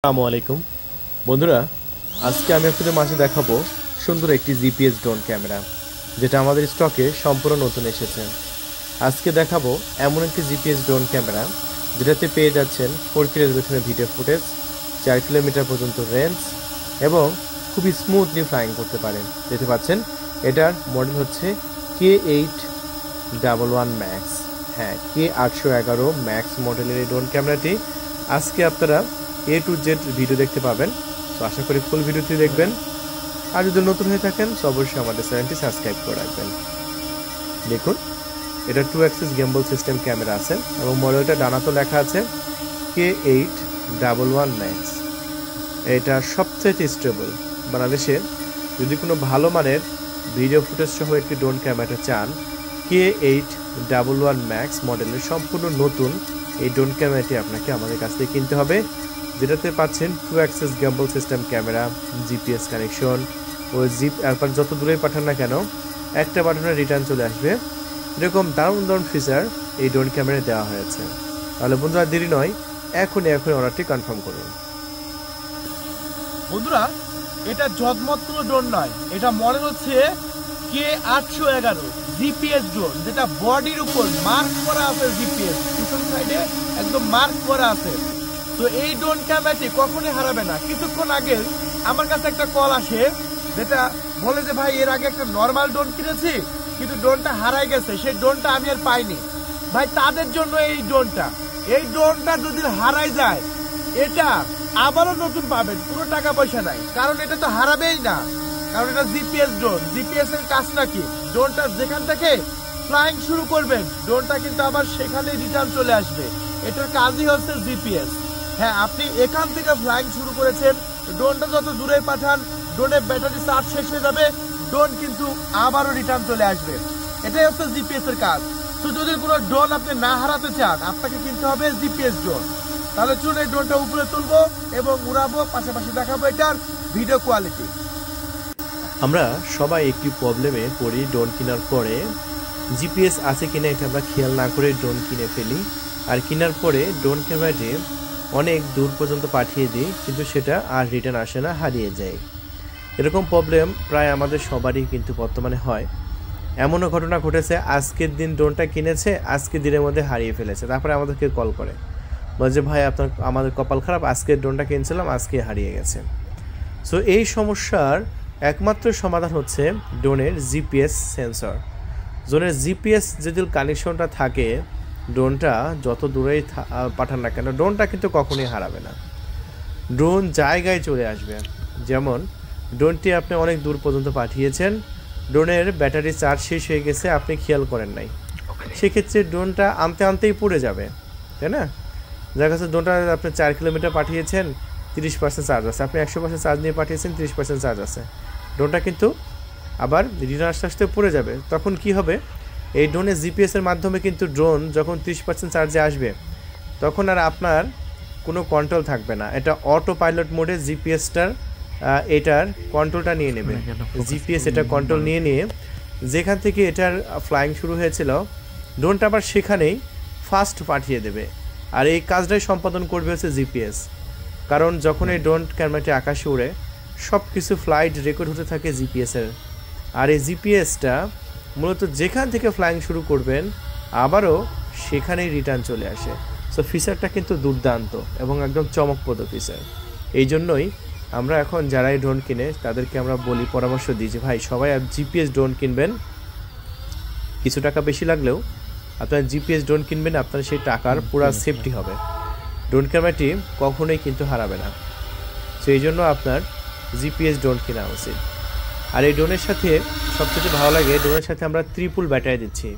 আসসালামু আলাইকুম বন্ধুরা, আজকে আমি আপনাদের মাঝে দেখাবো সুন্দর একটি জিপিএস ড্রোন ক্যামেরা, যেটা আমাদের স্টকে সম্পূর্ণ নতুন এসেছে। আজকে দেখাবো এমন একটি জিপিএস ড্রোন ক্যামেরা যেটাতে পেয়ে যাচ্ছেন 4K রেজলিউশনের ভিডিও ফুটেজ, 4 কিলোমিটার পর্যন্ত রেঞ্জ এবং খুবই স্মুথলি ফ্লাইং করতে পারেন। দেখতে পাচ্ছেন এটার মডেল হচ্ছে K811 ম্যাক্স। হ্যাঁ, K811 ম্যাক্স মডেলের এই ড্রোন ক্যামেরাটি আজকে আপনারা A to Z ভিডিও দেখতে পাবেন। তো আশা করি ফুল ভিডিওটি দেখবেন। আর যদি নতুন হয়ে থাকেন তো অবশ্যই আমাদের চ্যানেলটি সাবস্ক্রাইব করে রাখবেন। দেখুন, এটা 2 অ্যাক্সিস গিম্বল সিস্টেম ক্যামেরা আছে এবং মডেলটা ডানাতে লেখা আছে K811 ম্যাক্স। এটা সবচেয়ে স্টেবল। বাংলাদেশে যদি কোনো ভালো মানের ভিডিও ফুটেজ সহ একটি ড্রোন ক্যামেরা চান, K811 ম্যাক্স মডেলের সম্পূর্ণ নতুন এই ড্রোন ক্যামেরাটি আপনাকে আমাদের কাছ থেকে কিনতে হবে, যেটাতে পাচ্ছেন 2 axis gimbal system camera, GPS connection ও এরপর যত দূরে পাঠান না কেন একটা বাটনে রিটার্ন চলে আসবে। এরকম দারুণ দারুণ ফিচার এই ড্রোন ক্যামেরায় দেওয়া হয়েছে। তাহলে বন্ধুরা, দেরি নয়, এখনই অর্ডারটি কনফার্ম করুন। বন্ধুরা, এটা জদমত কোনো ড্রোন নয়, এটা মডেল হচ্ছে K811 জিপিএস ড্রোন, যেটা বডির উপর মার্ক করা আছে। জিপিএস পিছন সাইডে একদম মার্ক করা আছে। তো এই ড্রোন ক্যামেরাটি কখনোই হারাবে না। কিছুক্ষণ আগে আমার কাছে একটা কল আসে, যেটা বলে যে ভাই, এর আগে একটা নর্মাল ড্রোন কিনেছি কিন্তু ড্রোনটা হারাই গেছে, সেই ড্রোনটা আমি আর পাইনি। ভাই, তাদের জন্য এই ড্রোনটা যদি হারাই যায়, এটা আবারও নতুন পাবেন, কোনো টাকা পয়সা নাই। কারণ এটা তো হারাবেই না, কারণ এটা জিপিএস ড্রোন। জিপিএস এর কাজটা কি? ড্রোনটা যেখান থেকে ফ্লাইং শুরু করবেন, ড্রোনটা কিন্তু আবার সেখানে রিটার্ন চলে আসবে। এটার কাজই হচ্ছে জিপিএস। হ্যাঁ, আপনি এখান থেকে ফ্লাইং শুরু করেছেন, ড্রোনটা যত দূরে পাঠান, ড্রোনের ব্যাটারি চার্জ শেষ হয়ে যাবে, ড্রোন কিন্তু আবারও রিটার্ন চলে আসবে। এটাই হচ্ছে জিপিএস এর কাজ। তো যদি কোনো ড্রোন আপনি না হারাতে চান, আপনাকে কিনতে হবে জিপিএস ড্রোন। তাহলে চলুন এই ড্রোনটা উপরে তুলবো এবং উড়াবো, পাশাপাশি দেখাবো এটার ভিডিও কোয়ালিটি। আমরা সবাই একটি প্রবলেমে পড়ি ড্রোন কেনার পরে, জিপিএস আছে কিনা এটা আমরা খেয়াল না করে ড্রোন কিনে ফেলি। আর কেনার পরে ড্রোন ক্যামেরাটি অনেক দূর পর্যন্ত পাঠিয়ে দিই, কিন্তু সেটা আর রিটার্ন আসে না, হারিয়ে যায়। এরকম প্রবলেম প্রায় আমাদের সবারই কিন্তু বর্তমানে হয়। এমনও ঘটনা ঘটেছে, আজকের দিন ড্রোনটা কিনেছে, আজকের দিনের মধ্যে হারিয়ে ফেলেছে। তারপরে আমাদেরকে কল করে, বলছে ভাই আমাদের কপাল খারাপ, আজকের ড্রোনটা কিনছিলাম, আজকে হারিয়ে গেছে। সো এই সমস্যার একমাত্র সমাধান হচ্ছে ড্রোনের জিপিএস সেন্সর। ড্রোনের জিপিএস যদি কানেকশনটা থাকে, ড্রোনটা যত দূরেই পাঠান না কেন, ড্রোনটা কিন্তু কখনোই হারাবে না। ড্রোন জায়গায় চলে আসবে। যেমন ড্রোনটি আপনি অনেক দূর পর্যন্ত পাঠিয়েছেন, ড্রোনের ব্যাটারি চার্জ শেষ হয়ে গেছে, আপনি খেয়াল করেন নাই, সেক্ষেত্রে ড্রোনটা আনতে আনতেই পড়ে যাবে, তাই না? যার কাছে ড্রোনটা আপনি 4 কিলোমিটার পাঠিয়েছেন, 30% চার্জ আছে, আপনি 100% চার্জ নিয়ে পাঠিয়েছেন, 30% চার্জ আছে, ড্রোনটা কিন্তু আবার রিটার্ন আস্তে আস্তে পড়ে যাবে। তখন কি হবে? এই ড্রোনের জিপিএসের মাধ্যমে কিন্তু ড্রোন যখন 30% চার্জে আসবে, তখন আর আপনার কোনো কন্ট্রোল থাকবে না। এটা অটো পাইলট মোডে জিপিএসটার এটার কন্ট্রোলটা নিয়ে নেবে। জিপিএস এটা কন্ট্রোল নিয়ে যেখান থেকে এটার ফ্লাইং শুরু হয়েছিল, ড্রোনটা আবার সেখানেই ফাস্ট পাঠিয়ে দেবে। আর এই কাজটাই সম্পাদন করবে হচ্ছে জিপিএস। কারণ যখন এই ড্রোন ক্যামেরাটি আকাশে উড়ে, সব কিছু ফ্লাইট রেকর্ড হতে থাকে জিপিএসের। আর এই জিপিএসটা মূলত যেখান থেকে ফ্লাইং শুরু করবেন, আবারও সেখানেই রিটার্ন চলে আসে। সো ফিচারটা কিন্তু দুর্দান্ত এবং একদম চমকপ্রদ ফিচার। এই জন্যই আমরা এখন যারাই ড্রোন কিনে তাদেরকে আমরা বলি, পরামর্শ দিই যে ভাই, সবাই জিপিএস ড্রোন কিনবেন। কিছু টাকা বেশি লাগলেও আপনার জিপিএস ড্রোন কিনবেন, আপনার সেই টাকার পুরা সেফটি হবে। ড্রোন ক্যামেরাটি কখনোই কিন্তু হারাবে না। সো এই জন্য আপনার জিপিএস ড্রোন কেনা উচিত। আর এই ড্রোনের সাথে সবচেয়ে ভালো লাগে, ড্রোনের সাথে আমরা ট্রিপল ব্যাটারি দিচ্ছি,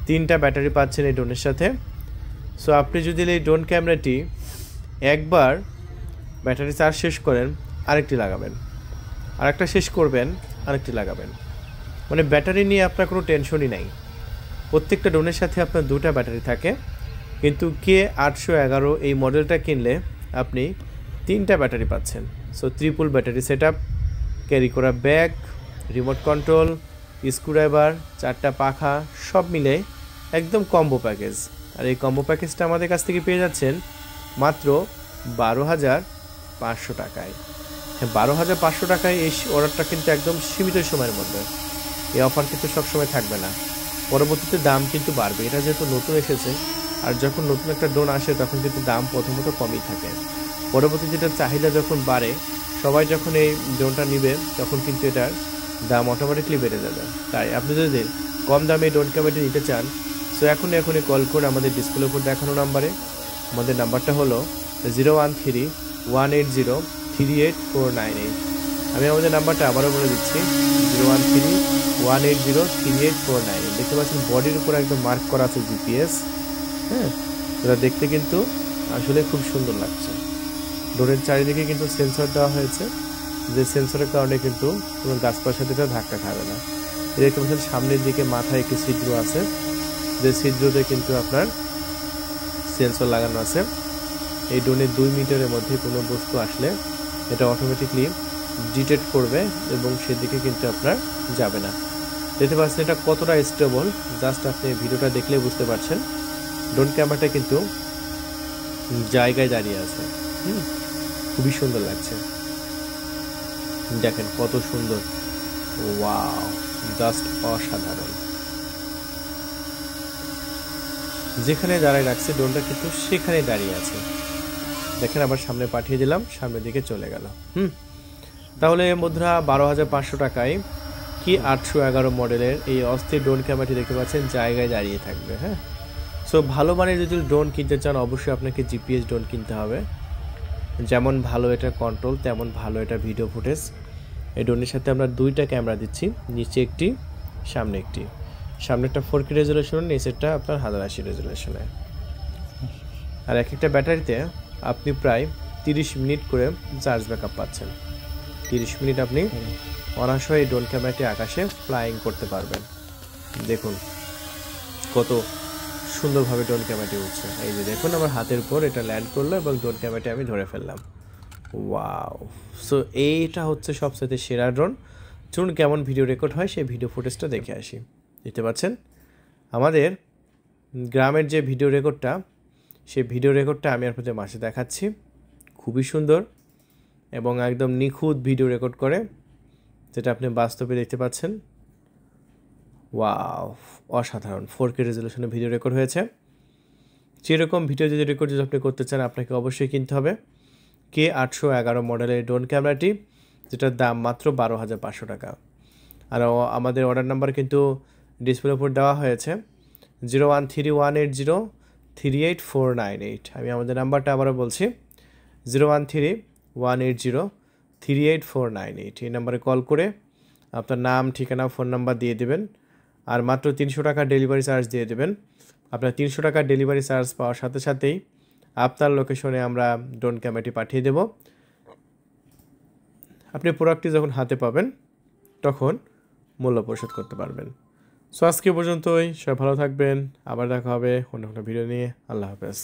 3টা ব্যাটারি পাচ্ছেন এই ড্রোনের সাথে। সো আপনি যদি এই ড্রোন ক্যামেরাটি একবার ব্যাটারি চার্জ শেষ করেন, আরেকটি লাগাবেন, আরেকটা শেষ করবেন, আরেকটি লাগাবেন, মানে ব্যাটারি নিয়ে আপনার কোনো টেনশনই নাই। প্রত্যেকটা ড্রোনের সাথে আপনার 2টা ব্যাটারি থাকে, কিন্তু K811 এই মডেলটা কিনলে আপনি 3টা ব্যাটারি পাচ্ছেন। So triple battery set up, carry করা ব্যাগ, রিমোট কন্ট্রোল, স্ক্রুড্রাইভার, 4টা পাখা, সব মিলে একদম কম্বো প্যাকেজ। আর এই কম্বো প্যাকেজটা আমাদের কাছ থেকে পেয়ে যাচ্ছেন মাত্র 12,000 12,500 টাকায়। হ্যাঁ, 12,500 টাকায় এই অর্ডারটা কিন্তু একদম সীমিত সময়ের মধ্যে। এই অফার কিন্তু সবসময় থাকবে না, পরবর্তীতে দাম কিন্তু বাড়বে। এটা যেহেতু নতুন এসেছে, আর যখন নতুন একটা ড্রোন আসে তখন কিন্তু দাম প্রথমত কমই থাকে, পরবর্তীতে এটার চাহিদা যখন বাড়ে, সবাই যখন এই ড্রোনটা নিবে তখন কিন্তু এটার দাম অটোমেটিকলি বেড়ে যাবে। তাই আপনি যদি কম দামে ড্রোন ক্যামেরাটি নিতে চান, সো এখনই কল করুন আমাদের ডিসপ্লের উপর দেখানো নাম্বারে। আমাদের নাম্বারটা হলো 013-180-38498। আমি আমাদের নাম্বারটা আবারও বলে দিচ্ছি, 013-180-38498। দেখতে পাচ্ছেন বডির উপর একদম মার্ক করা আছে জিপিএস। হ্যাঁ, এটা দেখতে কিন্তু আসলে খুব সুন্দর লাগছে। ড্রোনের চারিদিকে কিন্তু সেন্সর দেওয়া হয়েছে, যে সেন্সরের কারণে কিন্তু কোনো গাছপালার সাথে এটা ধাক্কা খাবে না। দেখতে পাচ্ছেন সামনের দিকে মাথায় একটি ছিদ্র আছে, যে ছিদ্রতে কিন্তু আপনার সেন্সর লাগানো আছে। এই ড্রোনের 2 মিটারের মধ্যে কোনো বস্তু আসলে এটা অটোমেটিকলি ডিটেক্ট করবে এবং সেদিকে কিন্তু আপনার যাবে না। দেখতে পাচ্ছেন এটা কতটা স্টেবল, জাস্ট আপনি ভিডিওটা দেখলে বুঝতে পারছেন। ড্রোন ক্যামেরাটা কিন্তু জায়গায় দাঁড়িয়ে আছে। খুবই সুন্দর লাগছে, দেখেন কত সুন্দর, ওয়াও, জাস্ট অসাধারণ। যেখানে দাঁড়ায় রাখছে ড্রোনটা কিন্তু সেখানে দাঁড়িয়ে আছে। দেখেন আবার সামনে পাঠিয়ে দিলাম, সামনের দিকে চলে গেল। তাহলে বন্ধুরা 12,500 টাকায় কি 811 মডেলের এই অস্থির ড্রোন ক্যামেরাটি দেখতে পাচ্ছেন জায়গায় দাঁড়িয়ে থাকবে। হ্যাঁ, সো ভালো মানের যদি ড্রোন কিনতে চান অবশ্যই আপনাকে জিপিএস ড্রোন কিনতে হবে। যেমন ভালো এটা কন্ট্রোল, তেমন ভালো এটা ভিডিও ফুটেজ। এই ড্রোনের সাথে আমরা 2টা ক্যামেরা দিচ্ছি, নিচে একটি, সামনে একটি। সামনেরটা 4K রেজুলেশন, নিচেরটা আপনার 1080 রেজুলেশনে। আর এক একটা ব্যাটারিতে আপনি প্রায় 30 মিনিট করে চার্জ ব্যাকআপ পাচ্ছেন। 30 মিনিট আপনি অনায়াসে এই ড্রোন ক্যামেরাটি আকাশে ফ্লাইং করতে পারবেন। দেখুন কত সুন্দরভাবে ড্রোন ক্যামেরাটি উঠছে। এই যে দেখুন আমার হাতের উপর এটা ল্যান্ড করলো এবং ড্রোন ক্যামেরাটি আমি ধরে ফেললাম। ওয়াও, সো এইটা হচ্ছে সবচেয়ে সেরা ড্রোন। চলুন কেমন ভিডিও রেকর্ড হয় সেই ভিডিও ফুটেজটা দেখে আসি। দেখতে পাচ্ছেন আমাদের গ্রামের যে ভিডিও রেকর্ডটা, সেই ভিডিও রেকর্ডটা আমি আপনাদের মাঝে দেখাচ্ছি। খুবই সুন্দর এবং একদম নিখুঁত ভিডিও রেকর্ড করে, যেটা আপনি বাস্তবে দেখতে পাচ্ছেন। ওয়াও, অসাধারণ 4K রেজুলেশনে ভিডিও রেকর্ড হয়েছে। যেরকম ভিডিও যদি রেকর্ড যদি আপনি করতে চান আপনাকে অবশ্যই কিনতে হবে K811 মডেলের ড্রোন ক্যামেরাটি, যেটার দাম মাত্র 12,500 টাকা। আর আমাদের অর্ডার নাম্বার কিন্তু ডিসপ্লের উপর দেওয়া হয়েছে, 013-180-38498। আমি আমাদের নাম্বারটা আবারও বলছি, 013-180-38498। এই নাম্বারে কল করে আপনার নাম, ঠিকানা, ফোন নাম্বার দিয়ে দেবেন, আর মাত্র 300 টাকা ডেলিভারি চার্জ দিয়ে দেবেন। আপনার 300 টাকা ডেলিভারি চার্জ পাওয়ার সাথে সাথেই আপনার লোকেশনে আমরা ড্রোন ক্যামেরাটি পাঠিয়ে দেব। আপনি প্রোডাক্টটি যখন হাতে পাবেন তখন মূল্য পরিশোধ করতে পারবেন। সো আজকে পর্যন্তই, সবাই ভালো থাকবেন, আবার দেখা হবে অন্য কোনো ভিডিও নিয়ে। আল্লাহ হাফেজ।